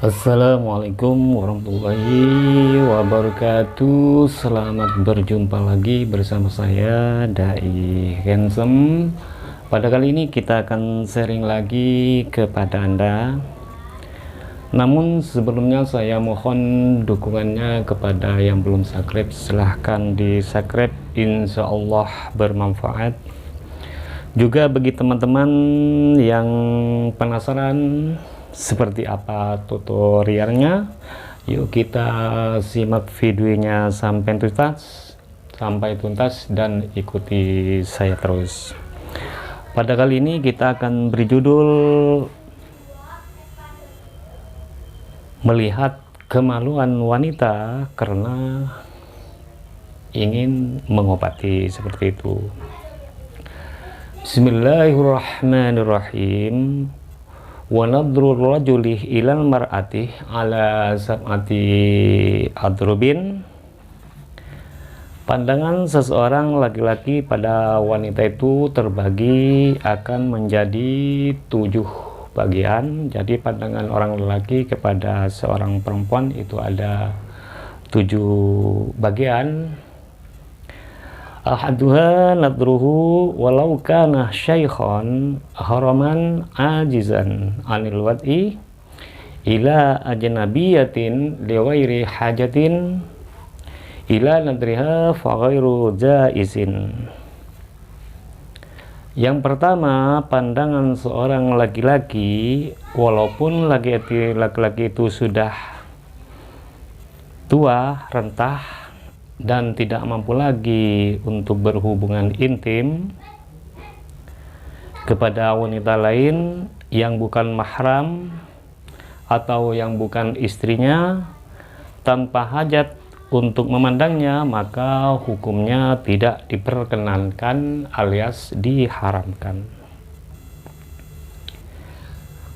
Assalamualaikum warahmatullahi wabarakatuh. Selamat berjumpa lagi bersama saya Dai Handsome. Pada kali ini kita akan sharing lagi kepada Anda. Namun sebelumnya saya mohon dukungannya kepada yang belum subscribe, silahkan di subscribe, insya Allah bermanfaat. Juga bagi teman-teman yang penasaran seperti apa tutorialnya, yuk kita simak videonya sampai tuntas dan ikuti saya terus. Pada kali ini kita akan beri judul melihat kemaluan wanita karena ingin mengobati, seperti itu. Bismillahirrahmanirrahim. Wa nadrul rajuli ilal mar'ati ala sab'ati adrubin. Pandangan seseorang laki-laki pada wanita itu terbagi akan menjadi 7 bagian. Jadi pandangan orang lelaki kepada seorang perempuan itu ada 7 bagian. Ahaduha nadruhu walau kana syaikhan haraman ajizan anil wad'i ila ajnabiyatin liwairi hajatin ila nadriha faghairu jaizin. Yang pertama, pandangan seorang laki-laki walaupun laki-laki itu sudah tua, rentah, dan tidak mampu lagi untuk berhubungan intim kepada wanita lain yang bukan mahram atau yang bukan istrinya tanpa hajat untuk memandangnya, maka hukumnya tidak diperkenankan alias diharamkan.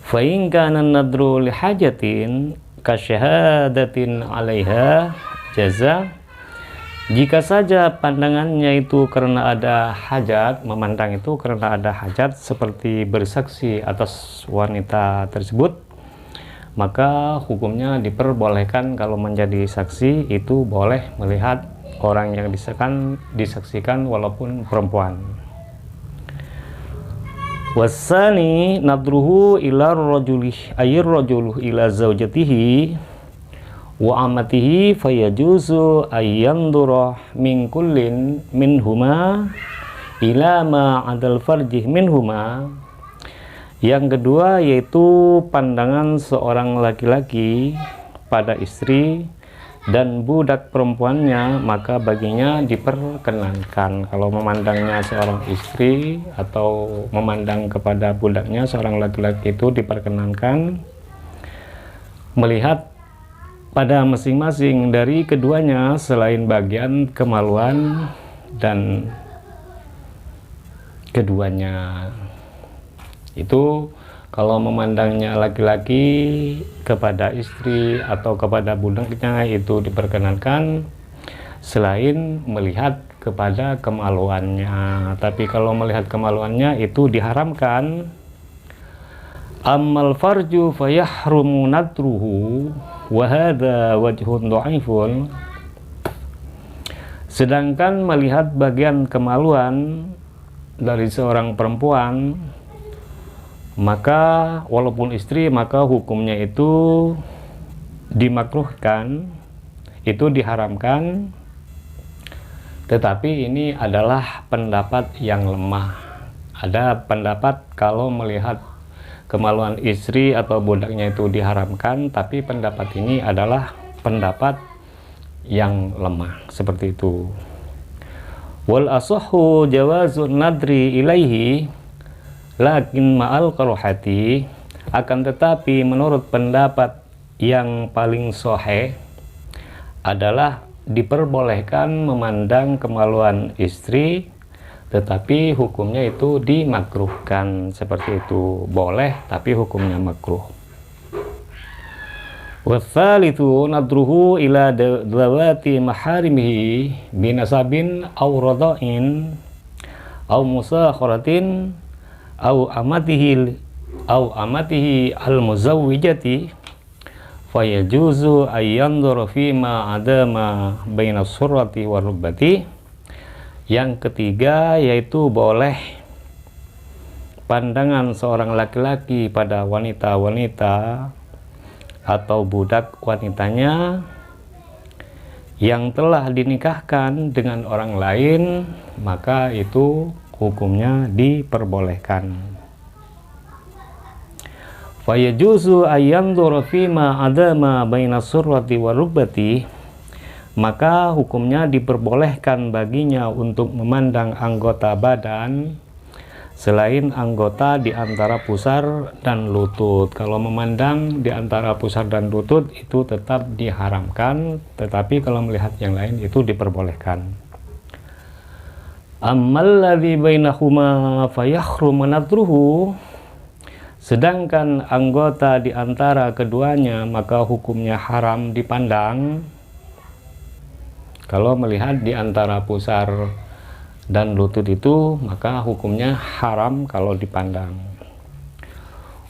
Fa in kana nadru li hajatin kasyahadatin 'alaiha jaza. Jika saja pandangannya itu karena ada hajat, memandang itu karena ada hajat seperti bersaksi atas wanita tersebut, maka hukumnya diperbolehkan. Kalau menjadi saksi itu boleh melihat orang yang disaksikan walaupun perempuan. Wasani nadruhu ila rajuli ayir rajulu ila zaujatihi wa amatihi fayajuzu ayyandura min kullin minhuma ila ma adal farjih minhuma. Yang kedua yaitu pandangan seorang laki-laki pada istri dan budak perempuannya, maka baginya diperkenankan. Kalau memandangnya seorang istri atau memandang kepada budaknya seorang laki-laki itu diperkenankan melihat pada masing-masing dari keduanya selain bagian kemaluan dan keduanya. Itu kalau memandangnya laki-laki kepada istri atau kepada budaknya itu diperkenankan selain melihat kepada kemaluannya. Tapi kalau melihat kemaluannya itu diharamkan. Ammal farju fayahrumu nadruhu wa hadha wajhun dha'ifun. Sedangkan melihat bagian kemaluan dari seorang perempuan, maka walaupun istri, maka hukumnya itu dimakruhkan, itu diharamkan. Tetapi ini adalah pendapat yang lemah. Ada pendapat kalau melihat kemaluan istri atau budaknya itu diharamkan, tapi pendapat ini adalah pendapat yang lemah, seperti itu. Wal asahhu jawazun nadri ilaihi lakin ma'al karohati. Akan tetapi menurut pendapat yang paling sahih adalah diperbolehkan memandang kemaluan istri, tetapi hukumnya itu dimakruhkan, seperti itu. Boleh tapi hukumnya makruh. Watsalitsu nadruhu ila dzawati maharimihi binasabin aw rada'in aw musakharatin aw amatihi al-muzawwijati fayajuzu ayyanzura fima adama baina surrati wa rubbati. Yang ketiga yaitu boleh pandangan seorang laki-laki pada wanita-wanita atau budak wanitanya yang telah dinikahkan dengan orang lain, maka itu hukumnya diperbolehkan. Fayajuzu ayyanzura fima adama baina surrati wa rubbati, maka hukumnya diperbolehkan baginya untuk memandang anggota badan selain anggota di antara pusar dan lutut. Kalau memandang di antara pusar dan lutut itu tetap diharamkan, tetapi kalau melihat yang lain itu diperbolehkan. Ammal ladzi bainahuma fayahrum nadruhu, sedangkan anggota di antara keduanya maka hukumnya haram dipandang. Kalau melihat di antara pusar dan lutut itu maka hukumnya haram kalau dipandang.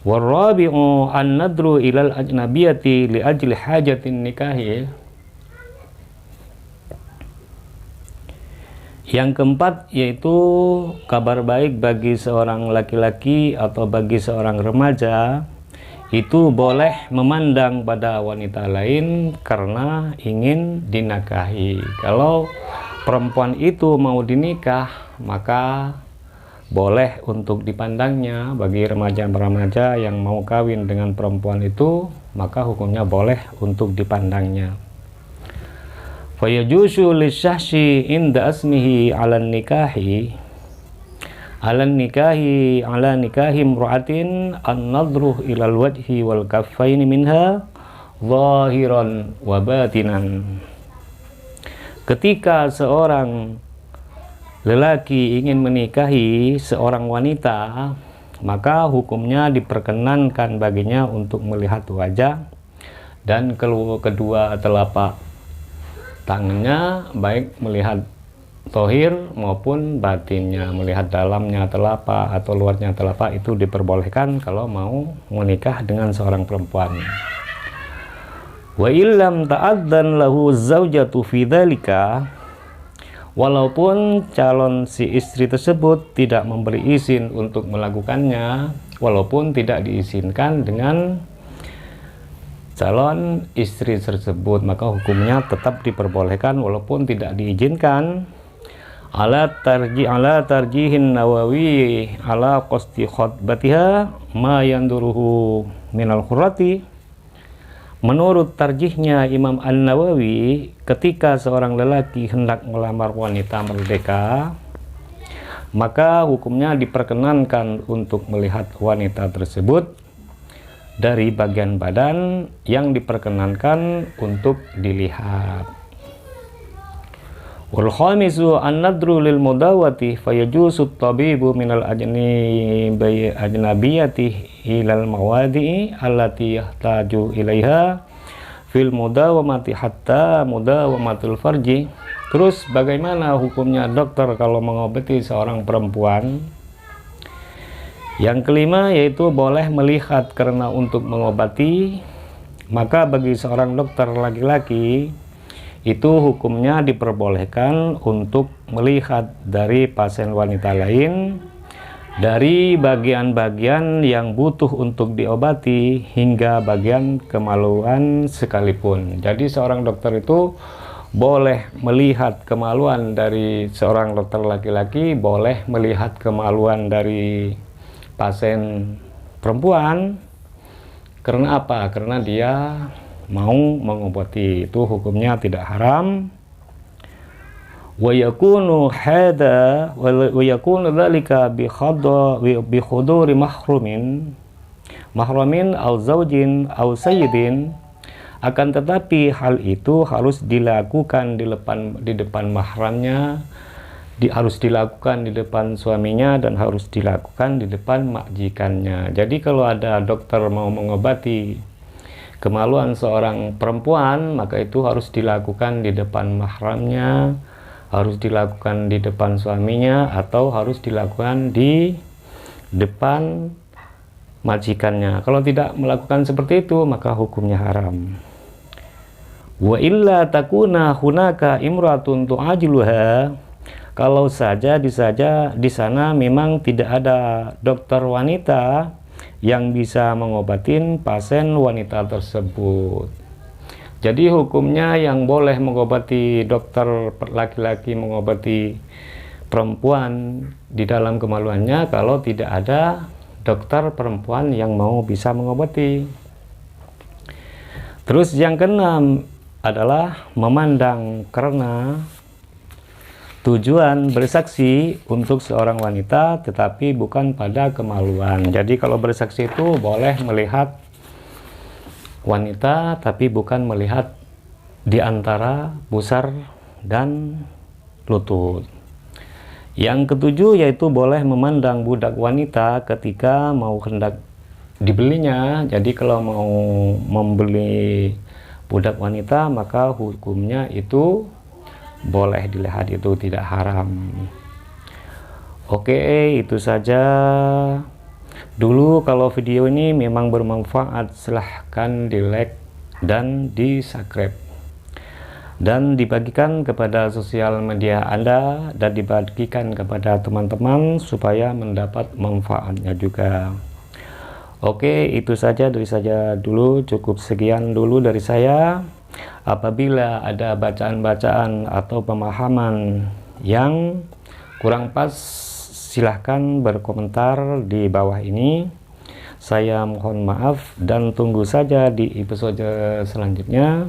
Warabi'u an-nadru ilal ajnabiyati li ajli hajatin nikahi. Yang keempat yaitu kabar baik bagi seorang laki-laki atau bagi seorang remaja, itu boleh memandang pada wanita lain karena ingin dinikahi. Kalau perempuan itu mau dinikah, maka boleh untuk dipandangnya. Bagi remaja-remaja yang mau kawin dengan perempuan itu, maka hukumnya boleh untuk dipandangnya. Fayajuzu lisyahsi inda asmihi ala nikahi ala nikahi imra'atin an-nadru ilal wajhi wal kaffaini minha zahiran wa batinan. Ketika seorang lelaki ingin menikahi seorang wanita, maka hukumnya diperkenankan baginya untuk melihat wajah dan kedua telapak tangannya, baik melihat tohir maupun batinnya, melihat dalamnya telapak atau luarnya telapak itu diperbolehkan kalau mau menikah dengan seorang perempuan. Wa illam ta'adzan lahu zaujatu fi dzalika, walaupun calon si istri tersebut tidak memberi izin untuk melakukannya, walaupun tidak diizinkan dengan calon istri tersebut, maka hukumnya tetap diperbolehkan walaupun tidak diizinkan. Ala tarjihin Nawawi ala qasdi khutbatiha ma yanduruhu minal khurrati. Menurut tarjihnya Imam An-Nawawi, ketika seorang lelaki hendak melamar wanita merdeka, maka hukumnya diperkenankan untuk melihat wanita tersebut dari bagian badan yang diperkenankan untuk dilihat. Wal khamisu an-nadru lil mudawati fayajuzu at-tabibu minal ajnabiyati ilal mawadi'i allati yahtaju ilaiha fil mudawamati hatta mudawamatul farji. Terus bagaimana hukumnya dokter kalau mengobati seorang perempuan? Yang kelima yaitu boleh melihat karena untuk mengobati. Maka bagi seorang dokter laki-laki itu hukumnya diperbolehkan untuk melihat dari pasien wanita lain, dari bagian-bagian yang butuh untuk diobati hingga bagian kemaluan sekalipun. Jadi seorang dokter itu boleh melihat kemaluan dari seorang dokter laki-laki, boleh melihat kemaluan dari pasien perempuan. Karena apa? Karena dia mau mengobati, itu hukumnya tidak haram. Wa yakunu hada wa yakunu dzalika bi khuduri mahrumin au zaujin au sayyidin. Akan tetapi hal itu harus dilakukan di depan mahramnya, harus dilakukan di depan suaminya, dan harus dilakukan di depan majikannya. Jadi kalau ada dokter mau mengobati kemaluan seorang perempuan, maka itu harus dilakukan di depan mahramnya, harus dilakukan di depan suaminya, atau harus dilakukan di depan majikannya. Kalau tidak melakukan seperti itu, maka hukumnya haram. Wa illa takuna hunaka imratun tu'ajiluha, kalau saja di sana memang tidak ada dokter wanita yang bisa mengobatin pasien wanita tersebut. Jadi hukumnya yang boleh mengobati, dokter laki-laki mengobati perempuan di dalam kemaluannya kalau tidak ada dokter perempuan yang mau bisa mengobati. Terus yang keenam adalah memandang, karena tujuan bersaksi untuk seorang wanita tetapi bukan pada kemaluan. Jadi kalau bersaksi itu boleh melihat wanita tapi bukan melihat di antara pusar dan lutut. Yang ketujuh yaitu boleh memandang budak wanita ketika mau hendak dibelinya. Jadi kalau mau membeli budak wanita maka hukumnya itu boleh dilihat, itu tidak haram. Oke, itu saja dulu. Kalau video ini memang bermanfaat, silahkan di like dan di subscribe dan dibagikan kepada sosial media Anda dan dibagikan kepada teman-teman supaya mendapat manfaatnya juga. Oke, itu saja dulu, cukup sekian dulu dari saya. Apabila ada bacaan-bacaan atau pemahaman yang kurang pas, silahkan berkomentar di bawah ini. Saya mohon maaf dan tunggu saja di episode selanjutnya.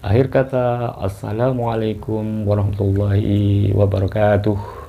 Akhir kata, assalamualaikum warahmatullahi wabarakatuh.